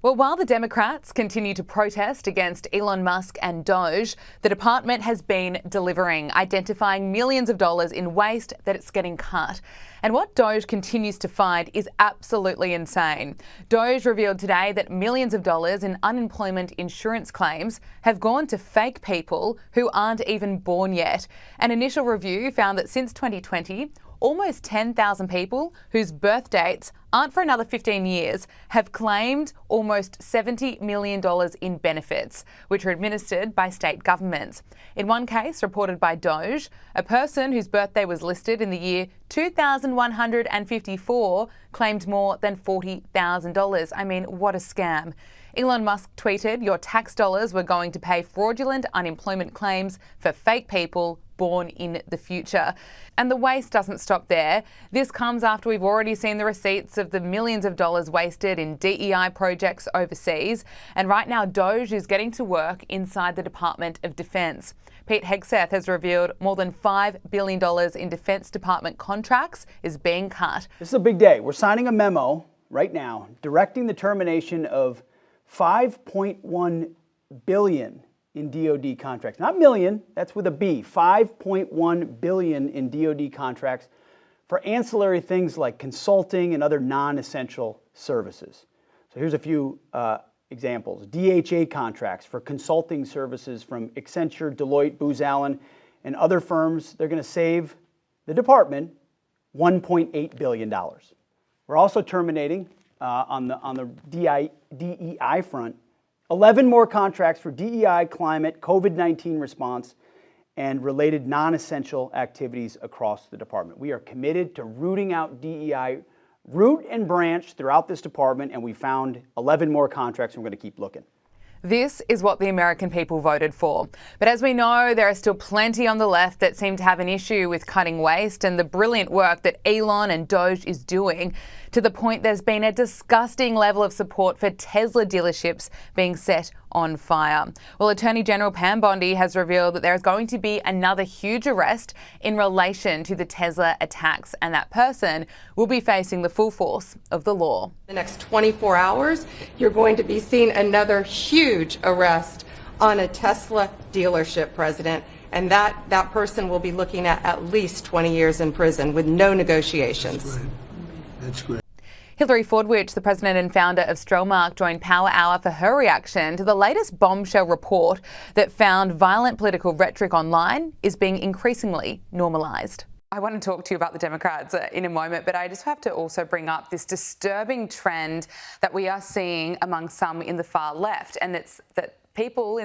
Well, while the Democrats continue to protest against Elon Musk and DOGE, the department has been delivering, identifying millions of dollars in waste that it's getting cut. And what DOGE continues to find is absolutely insane. DOGE revealed today that millions of dollars in unemployment insurance claims have gone to fake people who aren't even born yet. An initial review found that since 2020, almost 10,000 people whose birth dates aren't for another 15 years have claimed almost $70 million in benefits, which are administered by state governments. In one case reported by DOGE, a person whose birthday was listed in the year 2154 claimed more than $40,000. I mean, what a scam. Elon Musk tweeted, "Your tax dollars were going to pay fraudulent unemployment claims for fake people born in the future." And the waste doesn't stop there. This comes after we've already seen the receipts of the millions of dollars wasted in DEI projects overseas. And right now, DOGE is getting to work inside the Department of Defense. Pete Hegseth has revealed more than $5 billion in Defense Department contracts is being cut. This is a big day. We're signing a memo right now directing the termination of $5.1 billion in DOD contracts. Not million, that's with a B. $5.1 billion in DOD contracts for ancillary things like consulting and other non-essential services. So here's a few examples. DHA contracts for consulting services from Accenture, Deloitte, Booz Allen, and other firms. They're going to save the department $1.8 billion. We're also terminating on the DEI front 11 more contracts for DEI, climate, COVID-19 response, and related non-essential activities across the department. We are committed to rooting out DEI, root and branch throughout this department, and we found 11 more contracts, and we're going to keep looking. This is what the American people voted for. But as we know, there are still plenty on the left that seem to have an issue with cutting waste and the brilliant work that Elon and DOGE is doing, to the point there's been a disgusting level of support for Tesla dealerships being set on fire. Well, Attorney General Pam Bondi has revealed that there is going to be another huge arrest in relation to the Tesla attacks, and that person will be facing the full force of the law. The next 24 hours, you're going to be seeing another huge arrest on a Tesla dealership president, and that person will be looking at least 20 years in prison with no negotiations. That's great. That's great. Hillary Fordwich, the president and founder of Stromark, joined Power Hour for her reaction to the latest bombshell report that found violent political rhetoric online is being increasingly normalised. I want to talk to you about the Democrats in a moment, but I just have to also bring up this disturbing trend that we are seeing among some in the far left, and it's that people,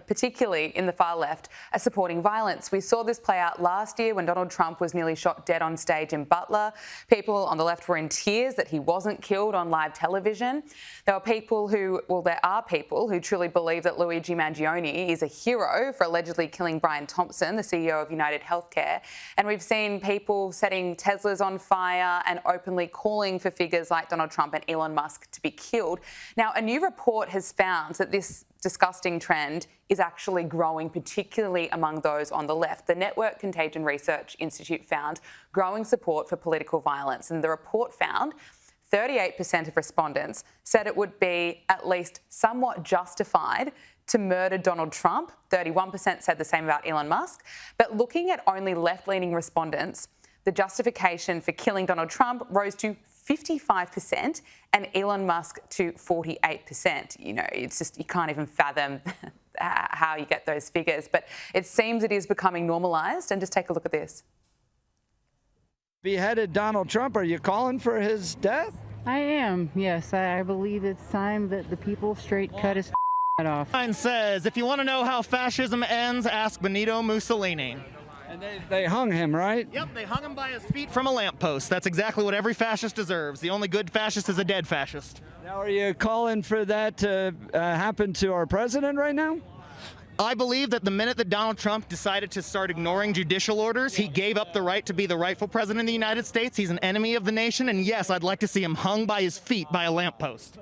particularly in the far left, are supporting violence. We saw this play out last year when Donald Trump was nearly shot dead on stage in Butler. People on the left were in tears that he wasn't killed on live television. There are people who truly believe that Luigi Mangione is a hero for allegedly killing Brian Thompson, the CEO of United Healthcare. And we've seen people setting Teslas on fire and openly calling for figures like Donald Trump and Elon Musk to be killed. Now, a new report has found that this disgusting trend is actually growing, particularly among those on the left. The Network Contagion Research Institute found growing support for political violence, and the report found 38% of respondents said it would be at least somewhat justified to murder Donald Trump. 31% said the same about Elon Musk. But looking at only left-leaning respondents, the justification for killing Donald Trump rose to 55% and Elon Musk to 48%. You know, it's just, you can't even fathom how you get those figures. But it seems it is becoming normalised. And just take a look at this. Beheaded Donald Trump, are you calling for his death? I am, yes. I believe it's time that the people straight cut his head off. Sign says, if you want to know how fascism ends, ask Benito Mussolini. And they hung him, right? Yep, they hung him by his feet from a lamppost. That's exactly what every fascist deserves. The only good fascist is a dead fascist. Now, are you calling for that to happen to our president right now? I believe that the minute that Donald Trump decided to start ignoring judicial orders, he gave up the right to be the rightful president of the United States. He's an enemy of the nation, and yes, I'd like to see him hung by his feet by a lamppost.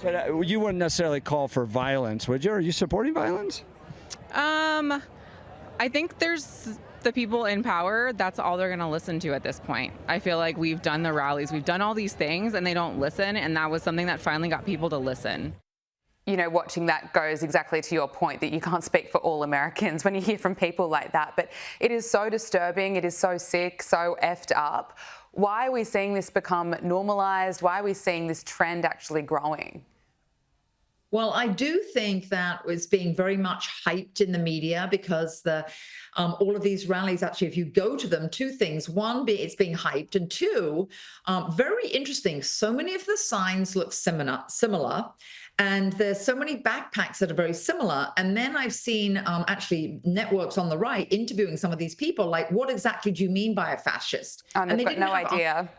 But you wouldn't necessarily call for violence, would you? Are you supporting violence? I think there's the people in power, that's all they're going to listen to at this point. I feel like we've done the rallies, we've done all these things, and they don't listen, and that was something that finally got people to listen. watching that goes exactly to your point that you can't speak for all Americans when you hear from people like that. But it is so disturbing. It is so sick, so effed up. Why are we seeing this become normalised? Why are we seeing this trend actually growing? Well, I do think that was being very much hyped in the media because all of these rallies, actually, if you go to them, two things. One, it's being hyped. And two, very interesting. So many of the signs look similar. And there's so many backpacks that are very similar. And then I've seen actually networks on the right interviewing some of these people, like, what exactly do you mean by a fascist? And they've got no idea.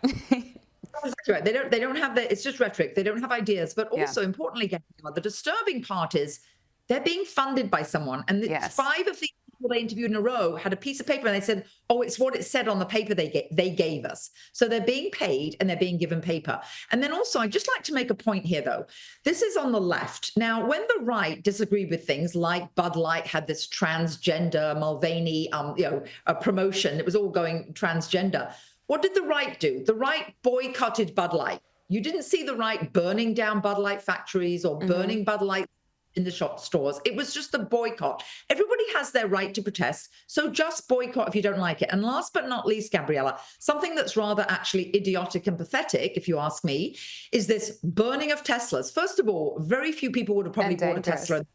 Exactly right. They don't have it's just rhetoric. They don't have ideas. But also, importantly, the disturbing part is they're being funded by someone. And 5 of these people they interviewed in a row had a piece of paper and they said, oh, it's what it said on the paper they gave us. So they're being paid and they're being given paper. And then also, I'd just like to make a point here, though. This is on the left. Now, when the right disagreed with things like Bud Light had this transgender Mulvaney, a promotion, it was all going transgender. What did the right do? The right boycotted Bud Light. You didn't see the right burning down Bud Light factories or burning Bud Light in the shop stores. It was just a boycott. Everybody has their right to protest, so just boycott if you don't like it. And last but not least, Gabriella, something that's rather actually idiotic and pathetic, if you ask me, is this burning of Teslas. First of all, very few people would have probably bought a Tesla.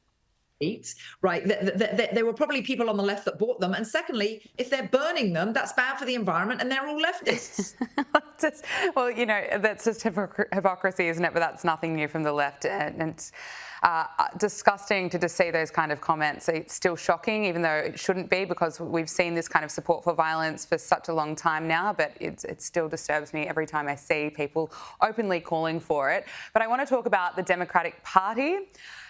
Right, there were probably people on the left that bought them. And secondly, if they're burning them, that's bad for the environment, and they're all leftists. Well, that's just hypocrisy, isn't it? But that's nothing new from the left, and disgusting to just see those kind of comments. It's still shocking, even though it shouldn't be, because we've seen this kind of support for violence for such a long time now. But it still disturbs me every time I see people openly calling for it. But I want to talk about the Democratic Party.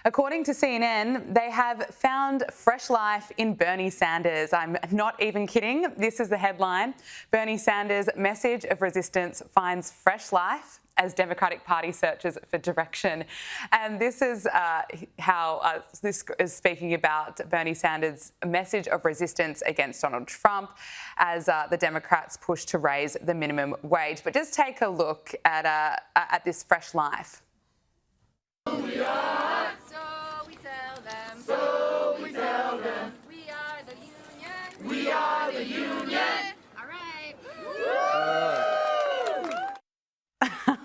According to CNN, they have found fresh life in Bernie Sanders. I'm not even kidding. This is the headline. Bernie Sanders' message of resistance finds fresh life as Democratic Party searches for direction. And this is how this is speaking about Bernie Sanders' message of resistance against Donald Trump as the Democrats push to raise the minimum wage. But just take a look at this fresh life. We are. So we tell them. So we tell them. We are the union. We are the union. All right.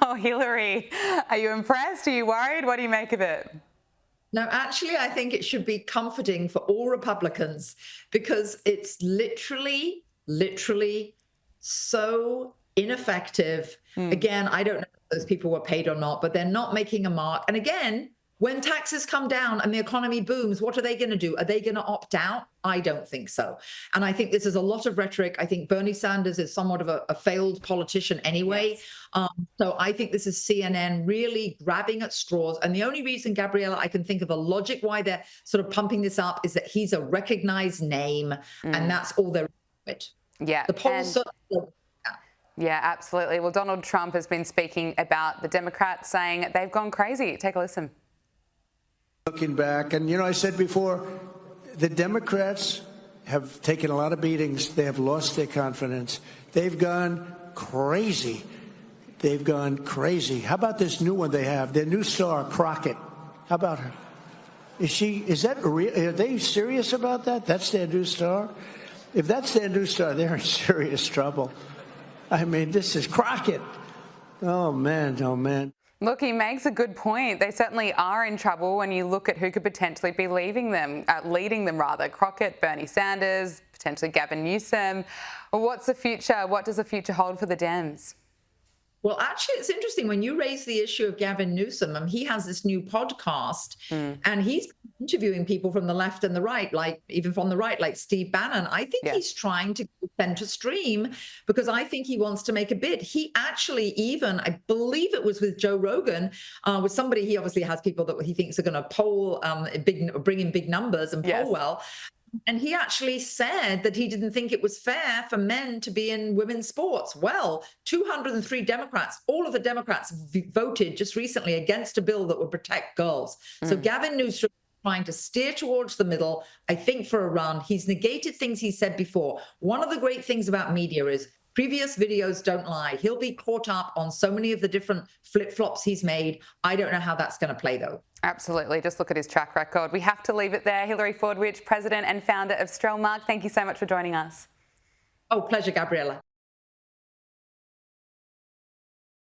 Oh, Hillary, are you impressed? Are you worried? What do you make of it? No, actually, I think it should be comforting for all Republicans because it's literally so ineffective. Again, I don't know if those people were paid or not, but they're not making a mark. And again, when taxes come down and the economy booms, what are they going to do? Are they going to opt out? I don't think so. And I think this is a lot of rhetoric. I think Bernie Sanders is somewhat of a failed politician anyway. Yes. So I think this is CNN really grabbing at straws. And the only reason, Gabriella, I can think of a logic why they're sort of pumping this up is that he's a recognized name and that's all they're doing. Yeah. The polls Yeah, absolutely. Well, Donald Trump has been speaking about the Democrats, saying they've gone crazy. Take a listen. Looking back, and I said before, the Democrats have taken a lot of beatings. They have lost their confidence. They've gone crazy. They've gone crazy. How about this new one they have? Their new star, Crockett. How about her? Is that real? Are they serious about that? That's their new star? If that's their new star, they're in serious trouble. I mean, this is Crockett. Oh, man, oh, man. Look, he makes a good point. They certainly are in trouble when you look at who could potentially be leading them. Crockett, Bernie Sanders, potentially Gavin Newsom. Well, what's the future? What does the future hold for the Dems? Well, actually, it's interesting when you raise the issue of Gavin Newsom. He has this new podcast and he's interviewing people from the left and the right, like even from the right, like Steve Bannon. I think he's trying to go center stream because I think he wants to make a bid. He actually even, I believe it was with Joe Rogan, with somebody, he obviously has people that he thinks are going to poll, bring in big numbers and poll well. And he actually said that he didn't think it was fair for men to be in women's sports. Well, 203 Democrats, all of the Democrats voted just recently against a bill that would protect girls. So Gavin Newsom is trying to steer towards the middle, I think, for a run. He's negated things he said before. One of the great things about media is Previous videos don't lie. He'll be caught up on so many of the different flip-flops he's made. I don't know how that's going to play, though. Absolutely. Just look at his track record. We have to leave it there. Hillary Fordwich, president and founder of Strelmark, thank you so much for joining us. Oh, pleasure, Gabriella.